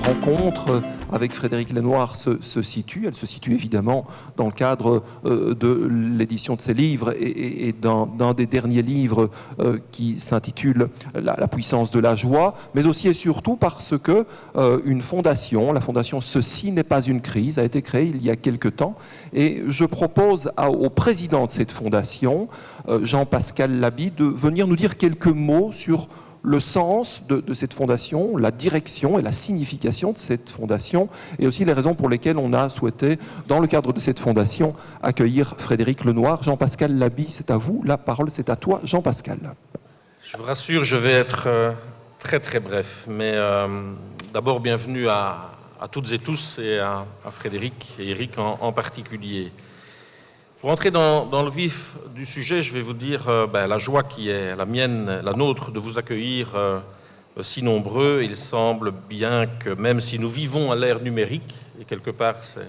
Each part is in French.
rencontre avec Frédéric Lenoir se situe. Elle se situe évidemment dans le cadre de l'édition de ses livres et d'un des derniers livres qui s'intitule La puissance de la joie, mais aussi et surtout parce que une fondation, la fondation Ceci n'est pas une crise, a été créée il y a quelque temps, et je propose au président de cette fondation, Jean-Pascal Laby, de venir nous dire quelques mots sur le sens de cette fondation, la direction et la signification de cette fondation, et aussi les raisons pour lesquelles on a souhaité, dans le cadre de cette fondation, accueillir Frédéric Lenoir. Jean-Pascal Laby, c'est à vous, la parole c'est à toi, Jean-Pascal. Je vous rassure, je vais être très très bref, mais d'abord bienvenue à toutes et tous, et à Frédéric et Eric en particulier. Pour entrer dans le vif du sujet, je vais vous dire la joie qui est la mienne, la nôtre, de vous accueillir si nombreux. Il semble bien que même si nous vivons à l'ère numérique, et quelque part c'est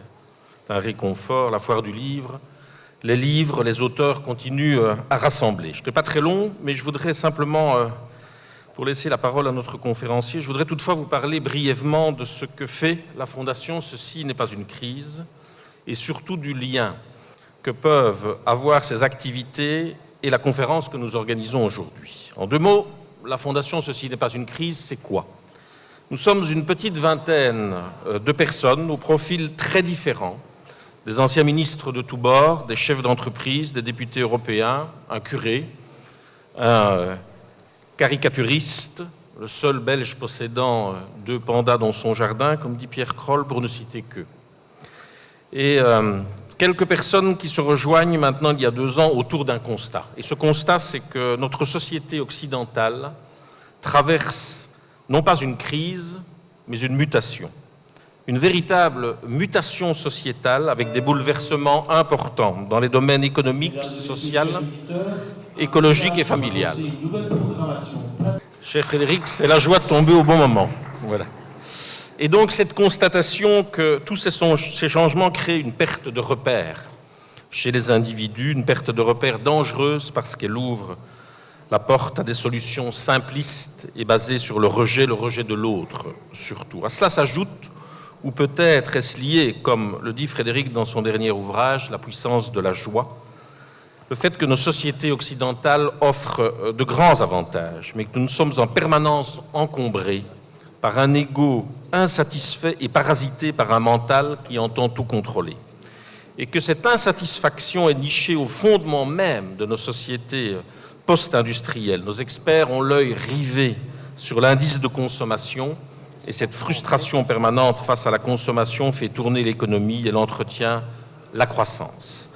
un réconfort, la foire du livre, les auteurs continuent à rassembler. Je ne serai pas très long, mais je voudrais simplement, pour laisser la parole à notre conférencier, je voudrais toutefois vous parler brièvement de ce que fait la Fondation Ceci n'est pas une crise, et surtout du lien que peuvent avoir ces activités et la conférence que nous organisons aujourd'hui. En deux mots, la Fondation Ceci n'est pas une crise, c'est quoi? Nous sommes une petite vingtaine de personnes aux profils très différents, des anciens ministres de tous bords, des chefs d'entreprise, des députés européens, un curé, un caricaturiste, le seul Belge possédant 2 pandas dans son jardin, comme dit Pierre Kroll, pour ne citer qu'eux. Et quelques personnes qui se rejoignent maintenant, il y a 2 ans, autour d'un constat. Et ce constat, c'est que notre société occidentale traverse non pas une crise, mais une mutation. Une véritable mutation sociétale avec des bouleversements importants dans les domaines économiques, sociaux, écologiques et familiales. Cher Frédéric, c'est la joie de tomber au bon moment. Voilà. Et donc cette constatation que tous ces changements créent une perte de repères chez les individus, une perte de repères dangereuse parce qu'elle ouvre la porte à des solutions simplistes et basées sur le rejet de l'autre surtout. À cela s'ajoute, ou peut-être est-ce lié, comme le dit Frédéric dans son dernier ouvrage, La puissance de la joie, le fait que nos sociétés occidentales offrent de grands avantages, mais que nous sommes en permanence encombrés par un ego insatisfait et parasité par un mental qui entend tout contrôler. Et que cette insatisfaction est nichée au fondement même de nos sociétés post-industrielles. Nos experts ont l'œil rivé sur l'indice de consommation, et cette frustration permanente face à la consommation fait tourner l'économie et l'entretient la croissance.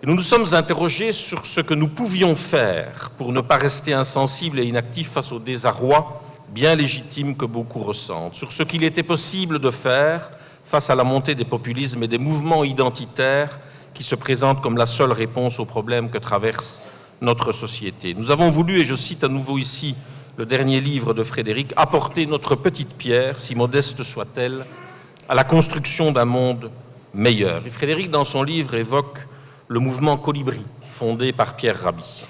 Et nous nous sommes interrogés sur ce que nous pouvions faire pour ne pas rester insensibles et inactifs face au désarroi bien légitime que beaucoup ressentent, sur ce qu'il était possible de faire face à la montée des populismes et des mouvements identitaires qui se présentent comme la seule réponse aux problèmes que traverse notre société. Nous avons voulu, et je cite à nouveau ici le dernier livre de Frédéric, apporter notre petite pierre, si modeste soit-elle, à la construction d'un monde meilleur. Et Frédéric, dans son livre, évoque le mouvement Colibri, fondé par Pierre Rabhi.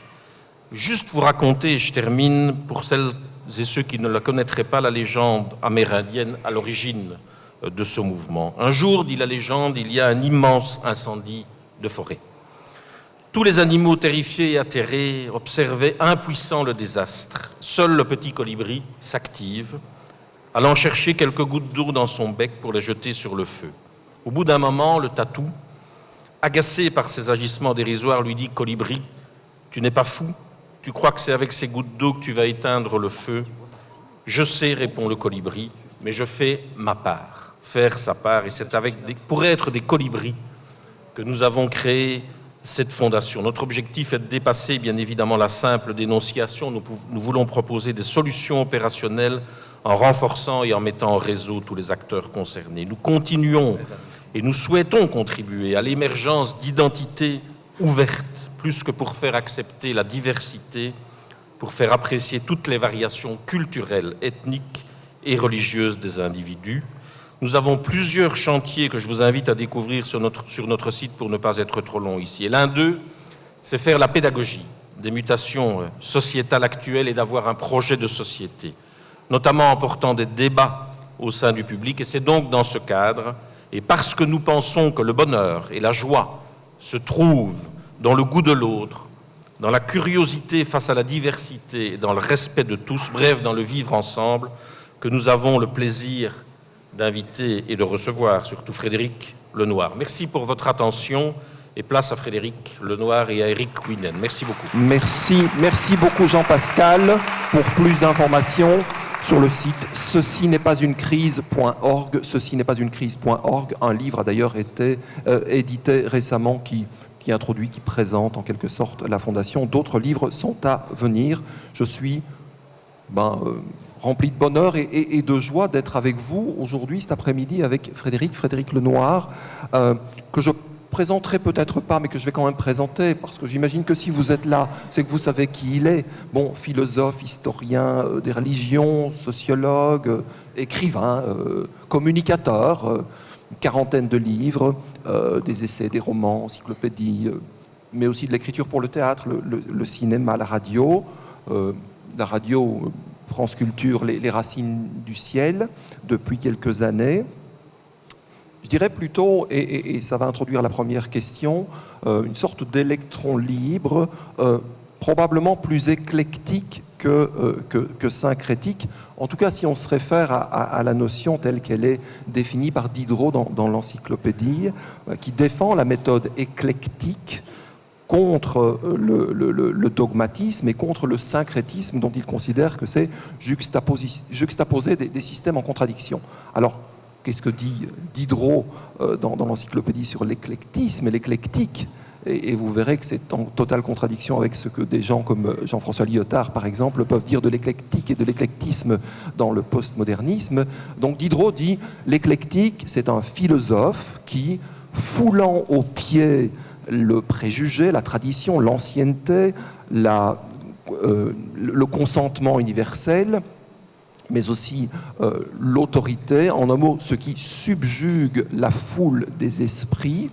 Juste vous raconter, et je termine, pour celles et ceux qui ne la connaîtraient pas, la légende amérindienne à l'origine de ce mouvement. Un jour, dit la légende, il y a un immense incendie de forêt. Tous les animaux terrifiés et atterrés observaient impuissants le désastre. Seul le petit colibri s'active, allant chercher quelques gouttes d'eau dans son bec pour les jeter sur le feu. Au bout d'un moment, le tatou, agacé par ces agissements dérisoires, lui dit « Colibri, tu n'es pas fou ? Tu crois que c'est avec ces gouttes d'eau que tu vas éteindre le feu ? Je sais, répond le colibri, mais je fais ma part, faire sa part. Et c'est pour être des colibris que nous avons créé cette fondation. Notre objectif est de dépasser, bien évidemment, la simple dénonciation. Nous voulons proposer des solutions opérationnelles en renforçant et en mettant en réseau tous les acteurs concernés. Nous continuons et nous souhaitons contribuer à l'émergence d'identités ouvertes, plus que pour faire accepter la diversité, pour faire apprécier toutes les variations culturelles, ethniques et religieuses des individus. Nous avons plusieurs chantiers que je vous invite à découvrir sur notre site pour ne pas être trop long ici. Et l'un d'eux, c'est faire la pédagogie des mutations sociétales actuelles et d'avoir un projet de société, notamment en portant des débats au sein du public. Et c'est donc dans ce cadre, et parce que nous pensons que le bonheur et la joie se trouvent dans le goût de l'autre, dans la curiosité face à la diversité, et dans le respect de tous, bref, dans le vivre ensemble, que nous avons le plaisir d'inviter et de recevoir, surtout Frédéric Lenoir. Merci pour votre attention et place à Frédéric Lenoir et à Eric Winen. Merci beaucoup. Merci beaucoup Jean-Pascal. Pour plus d'informations sur le site ceci n'est pas une crise.org, ceci n'est pas une crise.org. Un livre a d'ailleurs été édité récemment qui introduit, qui présente en quelque sorte la Fondation. D'autres livres sont à venir. Je suis rempli de bonheur et de joie d'être avec vous aujourd'hui, cet après-midi, avec Frédéric Lenoir, que je présenterai peut-être pas, mais que je vais quand même présenter, parce que j'imagine que si vous êtes là, c'est que vous savez qui il est. Bon, philosophe, historien des religions, sociologue, écrivain, communicateur, une quarantaine de livres, des essais, des romans, encyclopédies, mais aussi de l'écriture pour le théâtre, le cinéma, la radio, France Culture, les racines du ciel, depuis quelques années. Je dirais plutôt, et ça va introduire la première question, une sorte d'électron libre, probablement plus éclectique que syncrétique. En tout cas, si on se réfère à la notion telle qu'elle est définie par Diderot dans l'encyclopédie, qui défend la méthode éclectique contre le dogmatisme et contre le syncrétisme dont il considère que c'est juxtaposer des systèmes en contradiction. Alors, qu'est-ce que dit Diderot dans l'encyclopédie sur l'éclectisme et l'éclectique ? Et vous verrez que c'est en totale contradiction avec ce que des gens comme Jean-François Lyotard, par exemple, peuvent dire de l'éclectique et de l'éclectisme dans le postmodernisme. Donc Diderot dit « l'éclectique, c'est un philosophe qui, foulant aux pieds le préjugé, la tradition, l'ancienneté, le consentement universel, mais aussi l'autorité, en un mot, ce qui subjugue la foule des esprits,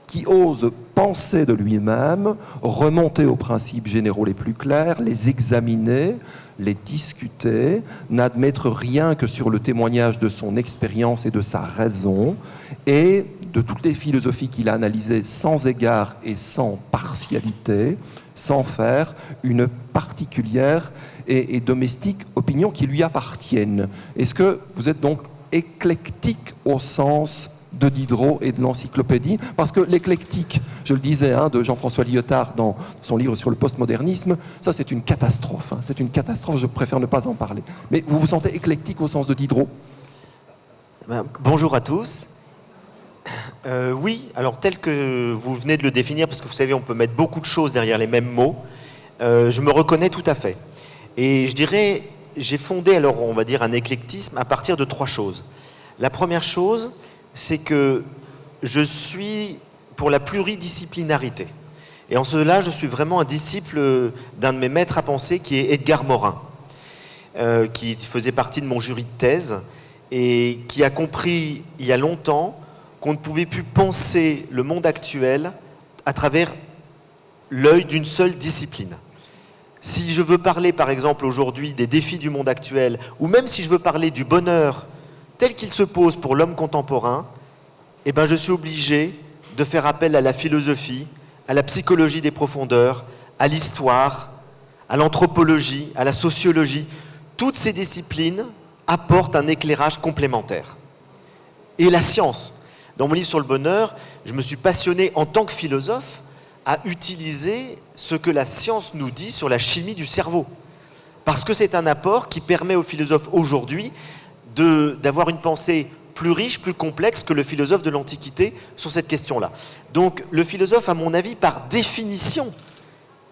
qui ose penser de lui-même, remonter aux principes généraux les plus clairs, les examiner, les discuter, n'admettre rien que sur le témoignage de son expérience et de sa raison, et de toutes les philosophies qu'il a analysées sans égard et sans partialité, sans faire une particulière et domestique opinion qui lui appartienne. Est-ce que vous êtes donc éclectique au sens de Diderot et de l'encyclopédie? Parce que l'éclectique, je le disais, de Jean-François Lyotard dans son livre sur le postmodernisme, ça c'est une catastrophe. C'est une catastrophe, je préfère ne pas en parler. Mais vous vous sentez éclectique au sens de Diderot? Bonjour à tous. Oui, alors tel que vous venez de le définir, parce que vous savez, on peut mettre beaucoup de choses derrière les mêmes mots, je me reconnais tout à fait. Et je dirais, j'ai fondé, alors on va dire, un éclectisme à partir de 3 choses. La première chose, c'est que je suis pour la pluridisciplinarité. Et en cela, je suis vraiment un disciple d'un de mes maîtres à penser, qui est Edgar Morin, qui faisait partie de mon jury de thèse, et qui a compris il y a longtemps qu'on ne pouvait plus penser le monde actuel à travers l'œil d'une seule discipline. Si je veux parler, par exemple, aujourd'hui des défis du monde actuel, ou même si je veux parler du bonheur tel qu'il se pose pour l'homme contemporain, eh ben je suis obligé de faire appel à la philosophie, à la psychologie des profondeurs, à l'histoire, à l'anthropologie, à la sociologie. Toutes ces disciplines apportent un éclairage complémentaire. Et la science. Dans mon livre sur le bonheur, je me suis passionné en tant que philosophe à utiliser ce que la science nous dit sur la chimie du cerveau. Parce que c'est un apport qui permet aux philosophes aujourd'hui d'avoir une pensée plus riche, plus complexe que le philosophe de l'Antiquité sur cette question-là. Donc le philosophe, à mon avis, par définition,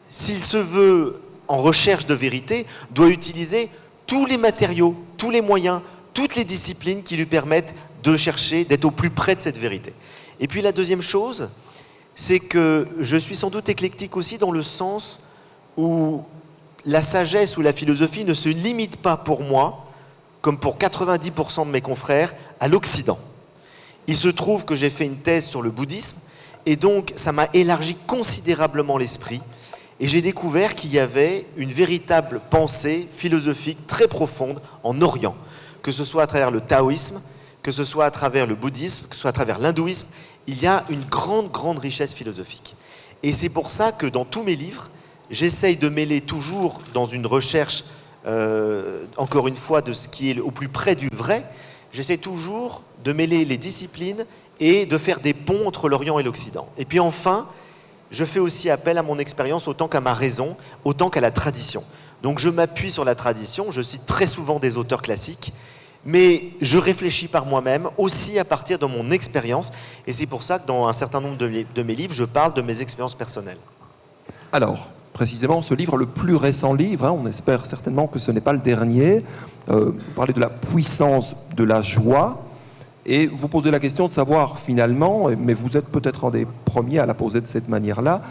s'il se veut en recherche de vérité, doit utiliser tous les matériaux, tous les moyens, toutes les disciplines qui lui permettent de chercher, d'être au plus près de cette vérité. Et puis la deuxième chose, c'est que je suis sans doute éclectique aussi dans le sens où la sagesse ou la philosophie ne se limite pas pour moi, comme pour 90% de mes confrères, à l'Occident. Il se trouve que j'ai fait une thèse sur le bouddhisme, et donc ça m'a élargi considérablement l'esprit, et j'ai découvert qu'il y avait une véritable pensée philosophique très profonde en Orient, que ce soit à travers le taoïsme, que ce soit à travers le bouddhisme, que ce soit à travers l'hindouisme, il y a une grande, grande richesse philosophique. Et c'est pour ça que dans tous mes livres, j'essaye de mêler toujours dans une recherche, encore une fois, de ce qui est au plus près du vrai, j'essaie toujours de mêler les disciplines et de faire des ponts entre l'Orient et l'Occident. Et puis enfin, je fais aussi appel à mon expérience autant qu'à ma raison, autant qu'à la tradition. Donc je m'appuie sur la tradition, je cite très souvent des auteurs classiques, mais je réfléchis par moi-même aussi à partir de mon expérience. Et c'est pour ça que dans un certain nombre de mes livres, je parle de mes expériences personnelles. Alors, précisément, ce livre, le plus récent livre, on espère certainement que ce n'est pas le dernier, vous parlez de la puissance de la joie, et vous posez la question de savoir finalement, mais vous êtes peut-être un des premiers à la poser de cette manière-là,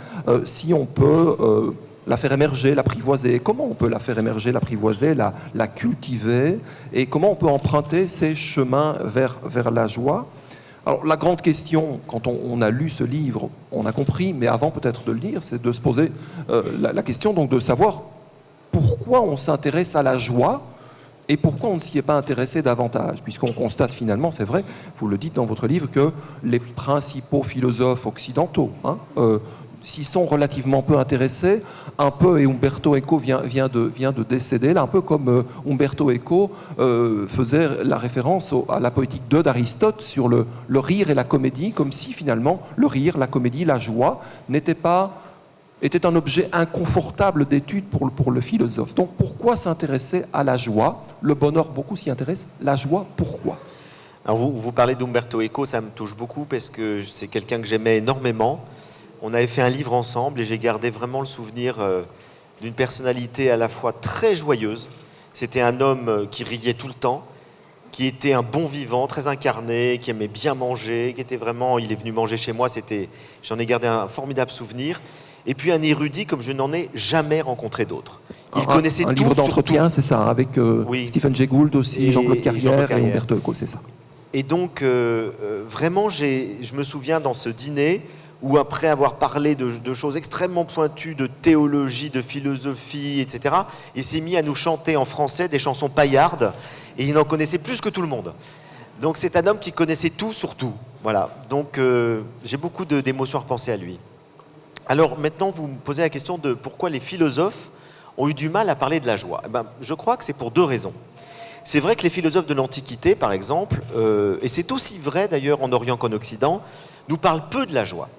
si on peut la faire émerger, l'apprivoiser. Comment on peut la faire émerger, l'apprivoiser, la cultiver, et comment on peut emprunter ces chemins vers la joie? Alors, la grande question, quand on a lu ce livre, on a compris, mais avant peut-être de le lire, c'est de se poser la question donc de savoir pourquoi on s'intéresse à la joie et pourquoi on ne s'y est pas intéressé davantage, puisqu'on constate finalement, c'est vrai, vous le dites dans votre livre, que les principaux philosophes occidentaux s'y sont relativement peu intéressés, un peu, et Umberto Eco vient de décéder, là, un peu comme Umberto Eco faisait la référence à la poétique 2 d'Aristote sur le rire et la comédie, comme si finalement le rire, la comédie, la joie était un objet inconfortable d'étude pour le philosophe. Donc pourquoi s'intéresser à la joie? Le bonheur, beaucoup s'y intéressent. La joie, pourquoi? Alors vous parlez d'Umberto Eco, ça me touche beaucoup parce que c'est quelqu'un que j'aimais énormément. On avait fait un livre ensemble et j'ai gardé vraiment le souvenir d'une personnalité à la fois très joyeuse. C'était un homme qui riait tout le temps, qui était un bon vivant, très incarné, qui aimait bien manger, qui était vraiment... Il est venu manger chez moi, j'en ai gardé un formidable souvenir. Et puis un érudit comme je n'en ai jamais rencontré d'autre. Il connaissait tout. Un livre d'entretien, c'est ça, avec oui. Stephen Jay Gould aussi, Jean-Claude Carrière et Umberto Eco, c'est ça. Et donc, vraiment, je me souviens dans ce dîner où après avoir parlé de choses extrêmement pointues, de théologie, de philosophie, etc., il s'est mis à nous chanter en français des chansons paillardes et il en connaissait plus que tout le monde. Donc c'est un homme qui connaissait tout sur tout. Voilà. Donc j'ai beaucoup d'émotions à repenser à lui. Alors maintenant, vous me posez la question de pourquoi les philosophes ont eu du mal à parler de la joie. Je crois que c'est pour deux raisons. C'est vrai que les philosophes de l'Antiquité, par exemple, et c'est aussi vrai d'ailleurs en Orient qu'en Occident, nous parlent peu de la joie.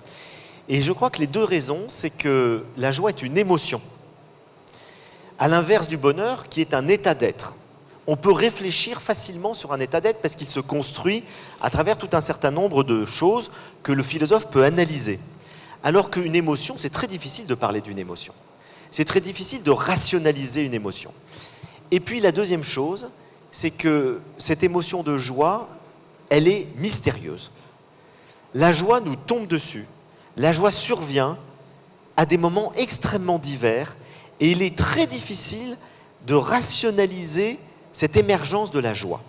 Et je crois que les deux raisons, c'est que la joie est une émotion, à l'inverse du bonheur qui est un état d'être. On peut réfléchir facilement sur un état d'être parce qu'il se construit à travers tout un certain nombre de choses que le philosophe peut analyser. Alors qu'une émotion, c'est très difficile de parler d'une émotion. C'est très difficile de rationaliser une émotion. Et puis la deuxième chose, c'est que cette émotion de joie, elle est mystérieuse. La joie nous tombe dessus. La joie survient à des moments extrêmement divers et il est très difficile de rationaliser cette émergence de la joie.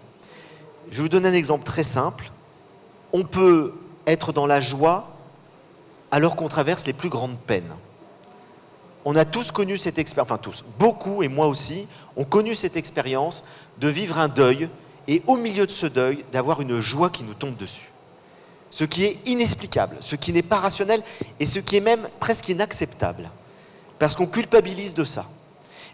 Je vais vous donner un exemple très simple. On peut être dans la joie alors qu'on traverse les plus grandes peines. On a tous connu cette expérience, enfin tous, beaucoup et moi aussi, ont connu cette expérience de vivre un deuil et au milieu de ce deuil, d'avoir une joie qui nous tombe dessus. Ce qui est inexplicable, ce qui n'est pas rationnel et ce qui est même presque inacceptable. Parce qu'on culpabilise de ça.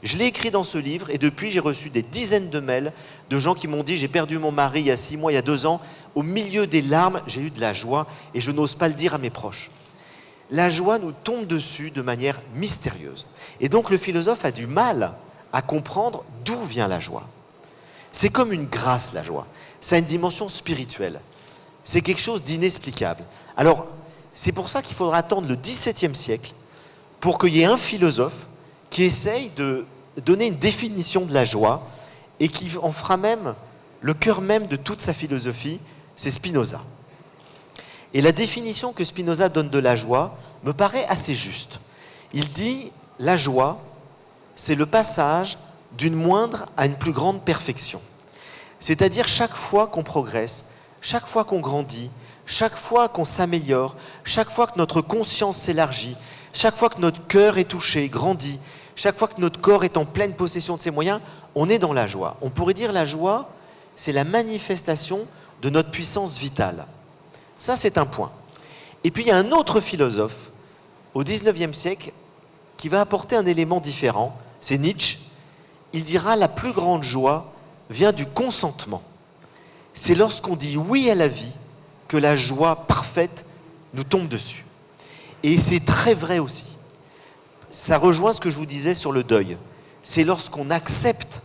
Je l'ai écrit dans ce livre et depuis j'ai reçu des dizaines de mails de gens qui m'ont dit j'ai perdu mon mari il y a 6 mois, il y a 2 ans, au milieu des larmes, j'ai eu de la joie et je n'ose pas le dire à mes proches. La joie nous tombe dessus de manière mystérieuse. Et donc le philosophe a du mal à comprendre d'où vient la joie. C'est comme une grâce, la joie. Ça a une dimension spirituelle. C'est quelque chose d'inexplicable. Alors, c'est pour ça qu'il faudra attendre le XVIIe siècle pour qu'il y ait un philosophe qui essaye de donner une définition de la joie et qui en fera même le cœur même de toute sa philosophie, c'est Spinoza. Et la définition que Spinoza donne de la joie me paraît assez juste. Il dit « la joie, c'est le passage d'une moindre à une plus grande perfection ». C'est-à-dire chaque fois qu'on progresse, chaque fois qu'on grandit, chaque fois qu'on s'améliore, chaque fois que notre conscience s'élargit, chaque fois que notre cœur est touché, grandit, chaque fois que notre corps est en pleine possession de ses moyens, on est dans la joie. On pourrait dire la joie, c'est la manifestation de notre puissance vitale. Ça, c'est un point. Et puis, il y a un autre philosophe, au XIXe siècle, qui va apporter un élément différent, c'est Nietzsche. Il dira « la plus grande joie vient du consentement ». C'est lorsqu'on dit oui à la vie que la joie parfaite nous tombe dessus. Et c'est très vrai aussi. Ça rejoint ce que je vous disais sur le deuil. C'est lorsqu'on accepte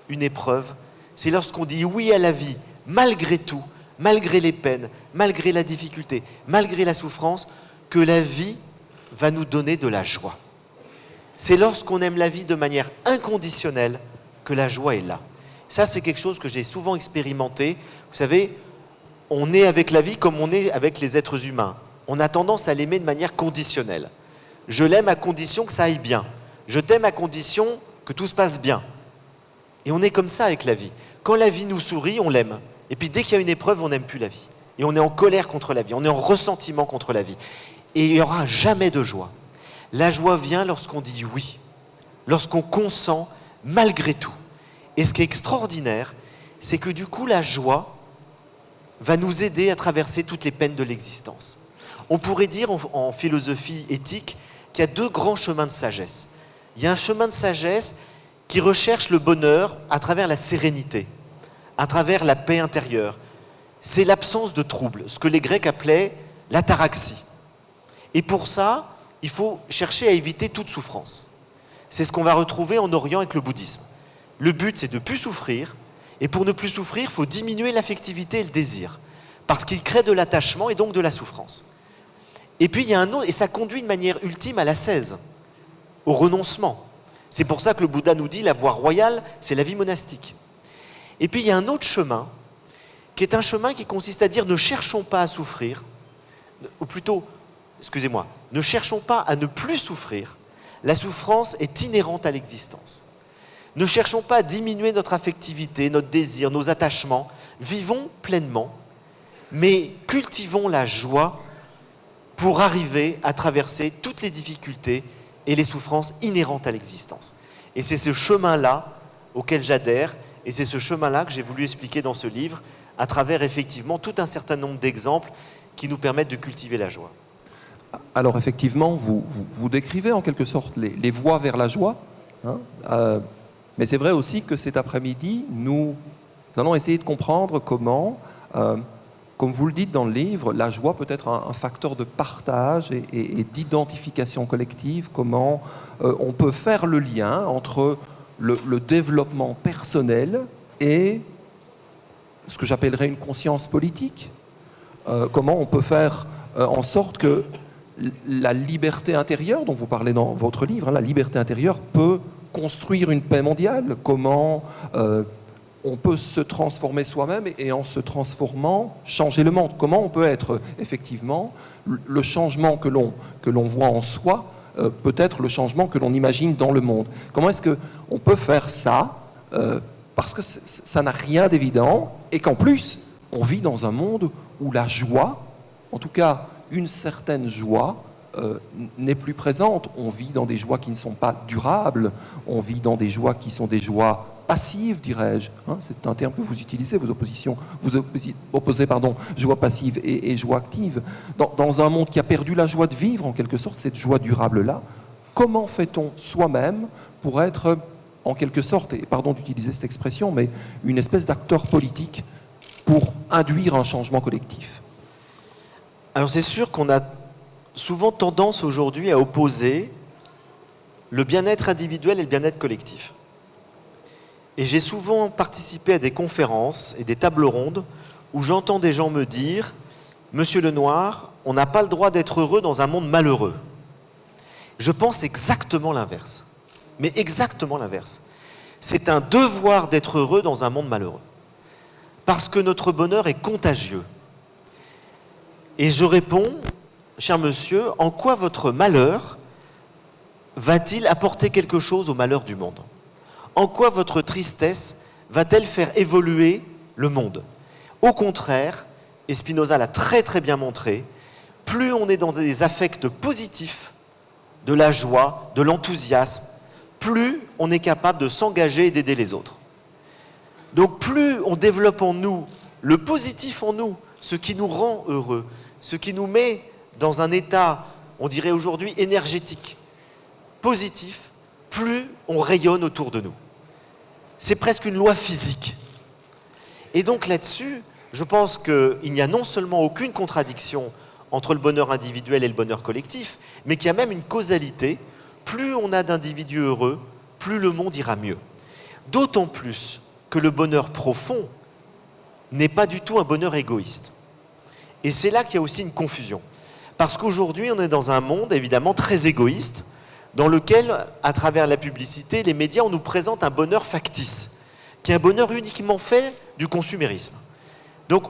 une épreuve, c'est lorsqu'on dit oui à la vie, malgré tout, malgré les peines, malgré la difficulté, malgré la souffrance, que la vie va nous donner de la joie. C'est lorsqu'on aime la vie de manière inconditionnelle que la joie est là. Ça, c'est quelque chose que j'ai souvent expérimenté. Vous savez, on est avec la vie comme on est avec les êtres humains. On a tendance à l'aimer de manière conditionnelle. Je l'aime à condition que ça aille bien. Je t'aime à condition que tout se passe bien. Et on est comme ça avec la vie. Quand la vie nous sourit, on l'aime. Et puis dès qu'il y a une épreuve, on n'aime plus la vie. Et on est en colère contre la vie, on est en ressentiment contre la vie. Et il n'y aura jamais de joie. La joie vient lorsqu'on dit oui, lorsqu'on consent malgré tout. Et ce qui est extraordinaire, c'est que du coup, la joie va nous aider à traverser toutes les peines de l'existence. On pourrait dire en philosophie éthique qu'il y a deux grands chemins de sagesse. Il y a un chemin de sagesse qui recherche le bonheur à travers la sérénité, à travers la paix intérieure. C'est l'absence de trouble, ce que les Grecs appelaient l'ataraxie. Et pour ça, il faut chercher à éviter toute souffrance. C'est ce qu'on va retrouver en Orient avec le bouddhisme. Le but, c'est de ne plus souffrir, et pour ne plus souffrir, il faut diminuer l'affectivité et le désir, parce qu'il crée de l'attachement et donc de la souffrance. Et puis il y a un autre, et ça conduit de manière ultime à l'ascèse, au renoncement. C'est pour ça que le Bouddha nous dit la voie royale, c'est la vie monastique. Et puis il y a un autre chemin, qui est un chemin qui consiste à dire ne cherchons pas à souffrir, ou plutôt, excusez-moi, ne cherchons pas à ne plus souffrir. La souffrance est inhérente à l'existence. Ne cherchons pas à diminuer notre affectivité, notre désir, nos attachements. Vivons pleinement, mais cultivons la joie pour arriver à traverser toutes les difficultés et les souffrances inhérentes à l'existence. Et c'est ce chemin-là auquel j'adhère, et c'est ce chemin-là que j'ai voulu expliquer dans ce livre, à travers effectivement tout un certain nombre d'exemples qui nous permettent de cultiver la joie. Alors effectivement, vous décrivez en quelque sorte les voies vers la joie, hein, mais c'est vrai aussi que cet après-midi, nous allons essayer de comprendre comment, comme vous le dites dans le livre, la joie peut être un facteur de partage et d'identification collective, comment on peut faire le lien entre le développement personnel et ce que j'appellerais une conscience politique. Comment on peut faire en sorte que la liberté intérieure, dont vous parlez dans votre livre, hein, la liberté intérieure peut construire une paix mondiale. Comment on peut se transformer soi-même et en se transformant, changer le monde. Comment on peut être effectivement le changement que l'on voit en soi, peut-être le changement que l'on imagine dans le monde. Comment est-ce qu'on peut faire ça parce que ça n'a rien d'évident et qu'en plus, on vit dans un monde où la joie, en tout cas une certaine joie, n'est plus présente. On vit dans des joies qui ne sont pas durables, on vit dans des joies qui sont des joies passives, dirais-je. Hein, c'est un terme que vous utilisez, vous opposez joie passive et joie active. Dans un monde qui a perdu la joie de vivre, en quelque sorte, cette joie durable-là, comment fait-on soi-même pour être, en quelque sorte, et pardon d'utiliser cette expression, mais une espèce d'acteur politique pour induire un changement collectif? Alors c'est sûr qu'on a souvent tendance aujourd'hui à opposer le bien-être individuel et le bien-être collectif. Et j'ai souvent participé à des conférences et des tables rondes où j'entends des gens me dire « Monsieur Lenoir, on n'a pas le droit d'être heureux dans un monde malheureux ». Je pense exactement l'inverse. Mais exactement l'inverse. C'est un devoir d'être heureux dans un monde malheureux. Parce que notre bonheur est contagieux. Et je réponds, cher monsieur, en quoi votre malheur va-t-il apporter quelque chose au malheur du monde ? En quoi votre tristesse va-t-elle faire évoluer le monde ? Au contraire, et Spinoza l'a très très bien montré, plus on est dans des affects positifs, de la joie, de l'enthousiasme, plus on est capable de s'engager et d'aider les autres. Donc plus on développe en nous le positif en nous, ce qui nous rend heureux, ce qui nous met dans un état, on dirait aujourd'hui, énergétique, positif, plus on rayonne autour de nous. C'est presque une loi physique. Et donc là-dessus, je pense qu'il n'y a non seulement aucune contradiction entre le bonheur individuel et le bonheur collectif, mais qu'il y a même une causalité. Plus on a d'individus heureux, plus le monde ira mieux. D'autant plus que le bonheur profond n'est pas du tout un bonheur égoïste. Et c'est là qu'il y a aussi une confusion. Parce qu'aujourd'hui, on est dans un monde évidemment très égoïste, dans lequel, à travers la publicité, les médias, on nous présente un bonheur factice, qui est un bonheur uniquement fait du consumérisme. Donc,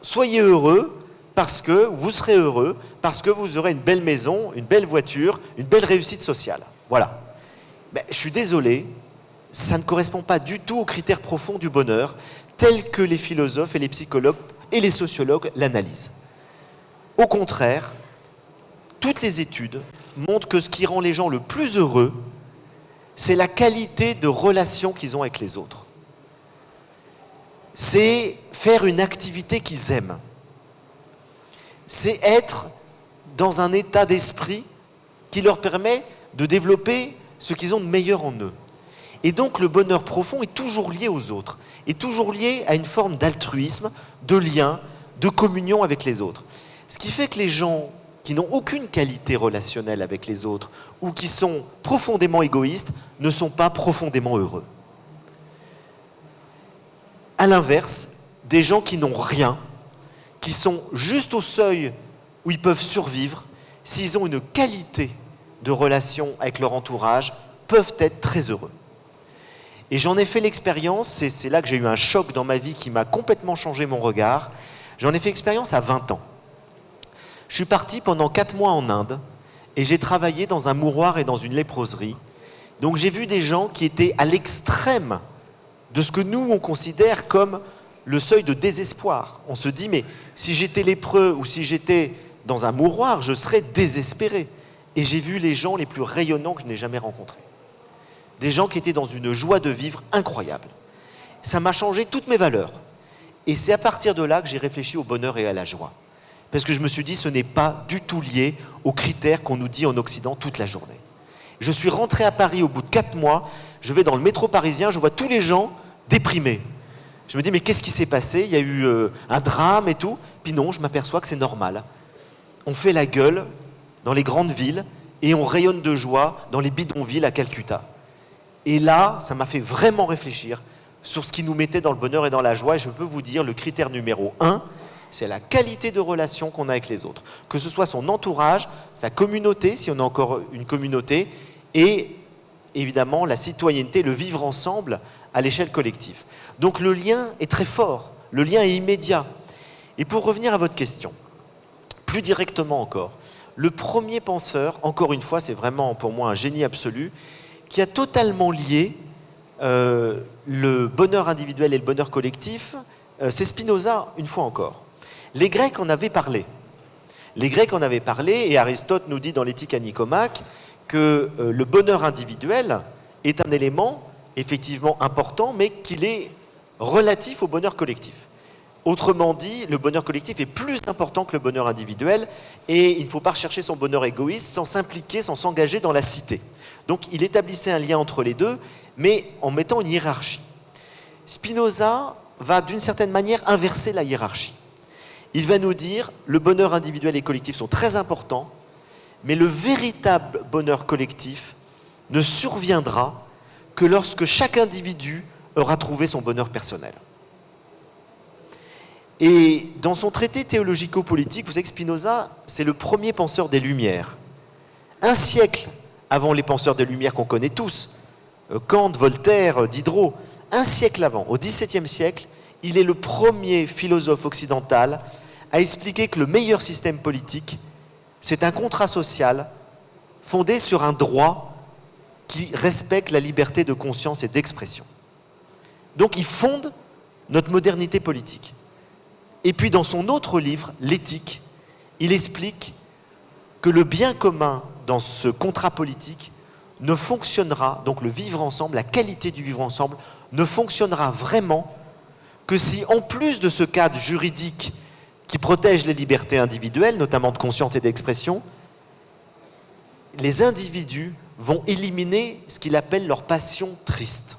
soyez heureux parce que vous serez heureux, parce que vous aurez une belle maison, une belle voiture, une belle réussite sociale. Voilà. Mais je suis désolé, ça ne correspond pas du tout aux critères profonds du bonheur, tels que les philosophes et les psychologues et les sociologues l'analysent. Au contraire, toutes les études montrent que ce qui rend les gens le plus heureux, c'est la qualité de relation qu'ils ont avec les autres. C'est faire une activité qu'ils aiment. C'est être dans un état d'esprit qui leur permet de développer ce qu'ils ont de meilleur en eux. Et donc le bonheur profond est toujours lié aux autres, est toujours lié à une forme d'altruisme, de lien, de communion avec les autres. Ce qui fait que les gens qui n'ont aucune qualité relationnelle avec les autres ou qui sont profondément égoïstes ne sont pas profondément heureux. À l'inverse, des gens qui n'ont rien, qui sont juste au seuil où ils peuvent survivre, s'ils ont une qualité de relation avec leur entourage, peuvent être très heureux. Et j'en ai fait l'expérience, c'est là que j'ai eu un choc dans ma vie qui m'a complètement changé mon regard. J'en ai fait l'expérience à 20 ans. Je suis parti pendant 4 mois en Inde et j'ai travaillé dans un mouroir et dans une léproserie. Donc j'ai vu des gens qui étaient à l'extrême de ce que nous on considère comme le seuil de désespoir. On se dit mais si j'étais lépreux ou si j'étais dans un mouroir, je serais désespéré. Et j'ai vu les gens les plus rayonnants que je n'ai jamais rencontrés. Des gens qui étaient dans une joie de vivre incroyable. Ça m'a changé toutes mes valeurs. Et c'est à partir de là que j'ai réfléchi au bonheur et à la joie. Parce que je me suis dit, ce n'est pas du tout lié aux critères qu'on nous dit en Occident toute la journée. Je suis rentré à Paris au bout de 4 mois, je vais dans le métro parisien, je vois tous les gens déprimés. Je me dis, mais qu'est-ce qui s'est passé? Il y a eu un drame et tout. Puis non, je m'aperçois que c'est normal. On fait la gueule dans les grandes villes et on rayonne de joie dans les bidonvilles à Calcutta. Et là, ça m'a fait vraiment réfléchir sur ce qui nous mettait dans le bonheur et dans la joie. Et je peux vous dire, le critère numéro 1, c'est la qualité de relation qu'on a avec les autres. Que ce soit son entourage, sa communauté, si on a encore une communauté, et évidemment la citoyenneté, le vivre ensemble à l'échelle collective. Donc le lien est très fort, le lien est immédiat. Et pour revenir à votre question, plus directement encore, le premier penseur, encore une fois, c'est vraiment pour moi un génie absolu, qui a totalement lié le bonheur individuel et le bonheur collectif, c'est Spinoza, une fois encore. Les Grecs en avaient parlé. Les Grecs en avaient parlé, et Aristote nous dit dans l'Éthique à Nicomaque que le bonheur individuel est un élément effectivement important, mais qu'il est relatif au bonheur collectif. Autrement dit, le bonheur collectif est plus important que le bonheur individuel, et il ne faut pas rechercher son bonheur égoïste sans s'impliquer, sans s'engager dans la cité. Donc il établissait un lien entre les deux, mais en mettant une hiérarchie. Spinoza va d'une certaine manière inverser la hiérarchie. Il va nous dire, le bonheur individuel et collectif sont très importants, mais le véritable bonheur collectif ne surviendra que lorsque chaque individu aura trouvé son bonheur personnel. Et dans son traité théologico-politique, vous savez que Spinoza, c'est le premier penseur des Lumières. Un siècle avant les penseurs des Lumières qu'on connaît tous, Kant, Voltaire, Diderot, un siècle avant, au XVIIe siècle, il est le premier philosophe occidental à expliquer que le meilleur système politique, c'est un contrat social fondé sur un droit qui respecte la liberté de conscience et d'expression. Donc il fonde notre modernité politique. Et puis dans son autre livre, L'Éthique, il explique que le bien commun dans ce contrat politique ne fonctionnera, donc le vivre ensemble, la qualité du vivre ensemble, ne fonctionnera vraiment que si, en plus de ce cadre juridique qui protège les libertés individuelles, notamment de conscience et d'expression, les individus vont éliminer ce qu'il appelle leur passion triste.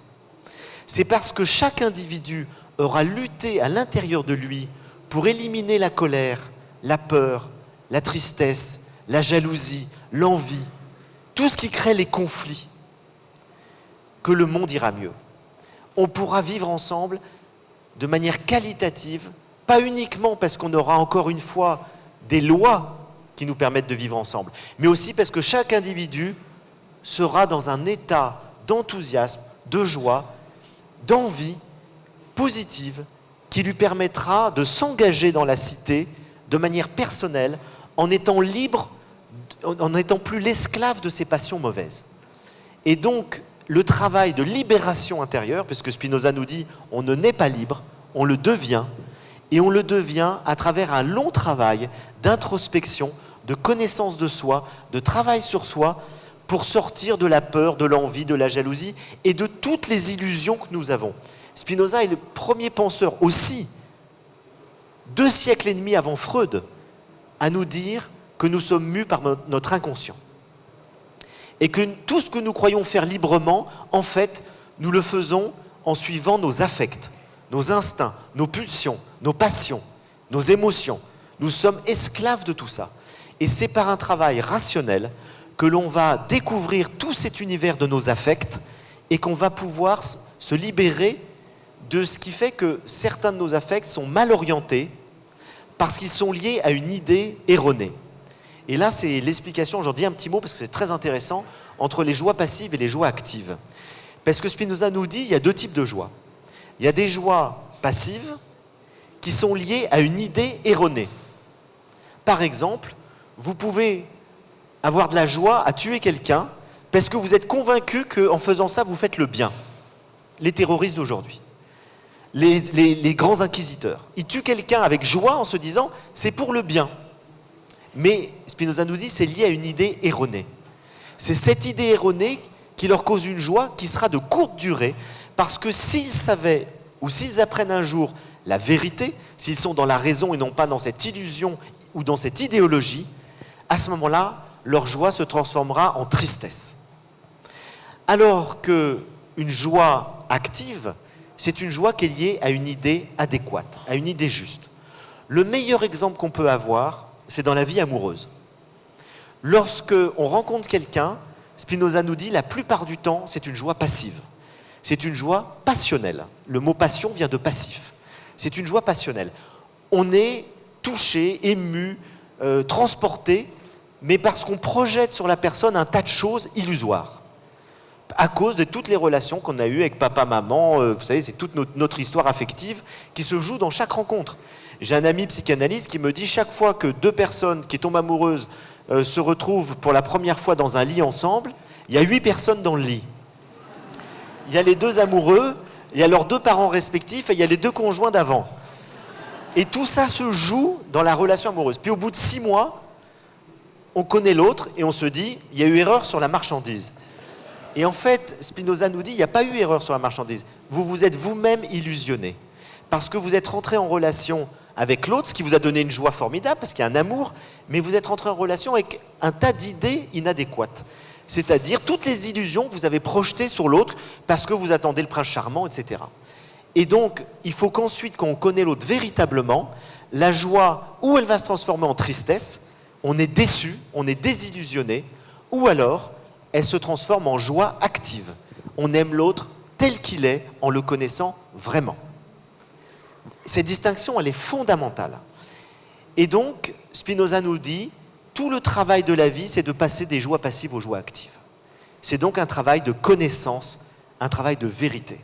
C'est parce que chaque individu aura lutté à l'intérieur de lui pour éliminer la colère, la peur, la tristesse, la jalousie, l'envie, tout ce qui crée les conflits, que le monde ira mieux. On pourra vivre ensemble de manière qualitative, pas uniquement parce qu'on aura encore une fois des lois qui nous permettent de vivre ensemble, mais aussi parce que chaque individu sera dans un état d'enthousiasme, de joie, d'envie positive qui lui permettra de s'engager dans la cité de manière personnelle en étant libre, en n'étant plus l'esclave de ses passions mauvaises. Et donc, le travail de libération intérieure, puisque Spinoza nous dit on ne naît pas libre, on le devient, et on le devient à travers un long travail d'introspection, de connaissance de soi, de travail sur soi, pour sortir de la peur, de l'envie, de la jalousie et de toutes les illusions que nous avons. Spinoza est le premier penseur aussi, 2 siècles et demi avant Freud, à nous dire que nous sommes mus par notre inconscient. Et que tout ce que nous croyons faire librement, en fait, nous le faisons en suivant nos affects, nos instincts, nos pulsions, nos passions, nos émotions. Nous sommes esclaves de tout ça. Et c'est par un travail rationnel que l'on va découvrir tout cet univers de nos affects et qu'on va pouvoir se libérer de ce qui fait que certains de nos affects sont mal orientés parce qu'ils sont liés à une idée erronée. Et là, c'est l'explication, j'en dis un petit mot parce que c'est très intéressant, entre les joies passives et les joies actives. Parce que Spinoza nous dit qu'il y a 2 types de joies. Il y a des joies passives qui sont liées à une idée erronée. Par exemple, vous pouvez avoir de la joie à tuer quelqu'un parce que vous êtes convaincu qu'en faisant ça, vous faites le bien. Les terroristes d'aujourd'hui, les grands inquisiteurs, ils tuent quelqu'un avec joie en se disant « c'est pour le bien ». Mais Spinoza nous dit c'est lié à une idée erronée. C'est cette idée erronée qui leur cause une joie qui sera de courte durée parce que s'ils savaient ou s'ils apprennent un jour la vérité, s'ils sont dans la raison et non pas dans cette illusion ou dans cette idéologie, à ce moment-là, leur joie se transformera en tristesse. Alors qu'une joie active, c'est une joie qui est liée à une idée adéquate, à une idée juste. Le meilleur exemple qu'on peut avoir, c'est dans la vie amoureuse. Lorsqu'on rencontre quelqu'un, Spinoza nous dit la plupart du temps, c'est une joie passive. C'est une joie passionnelle. Le mot passion vient de passif. C'est une joie passionnelle. On est touché, ému, transporté, mais parce qu'on projette sur la personne un tas de choses illusoires. À cause de toutes les relations qu'on a eues avec papa, maman, vous savez, c'est toute notre histoire affective qui se joue dans chaque rencontre. J'ai un ami psychanalyste qui me dit chaque fois que 2 personnes qui tombent amoureuses se retrouvent pour la première fois dans un lit ensemble, il y a 8 personnes dans le lit. Il y a les 2 amoureux, il y a leurs 2 parents respectifs et il y a les 2 conjoints d'avant. Et tout ça se joue dans la relation amoureuse. Puis au bout de 6 mois, on connaît l'autre et on se dit il y a eu erreur sur la marchandise. Et en fait, Spinoza nous dit il n'y a pas eu erreur sur la marchandise. Vous vous êtes vous-même illusionné. Parce que vous êtes rentré en relation avec l'autre, ce qui vous a donné une joie formidable, parce qu'il y a un amour, mais vous êtes rentré en relation avec un tas d'idées inadéquates. C'est-à-dire toutes les illusions que vous avez projetées sur l'autre parce que vous attendez le prince charmant, etc. Et donc, il faut qu'ensuite, quand on connaît l'autre véritablement, la joie, ou elle va se transformer en tristesse, on est déçu, on est désillusionné, ou alors, elle se transforme en joie active. On aime l'autre tel qu'il est, en le connaissant vraiment. Cette distinction, elle est fondamentale. Et donc, Spinoza nous dit, tout le travail de la vie, c'est de passer des joies passives aux joies actives. C'est donc un travail de connaissance, un travail de vérité.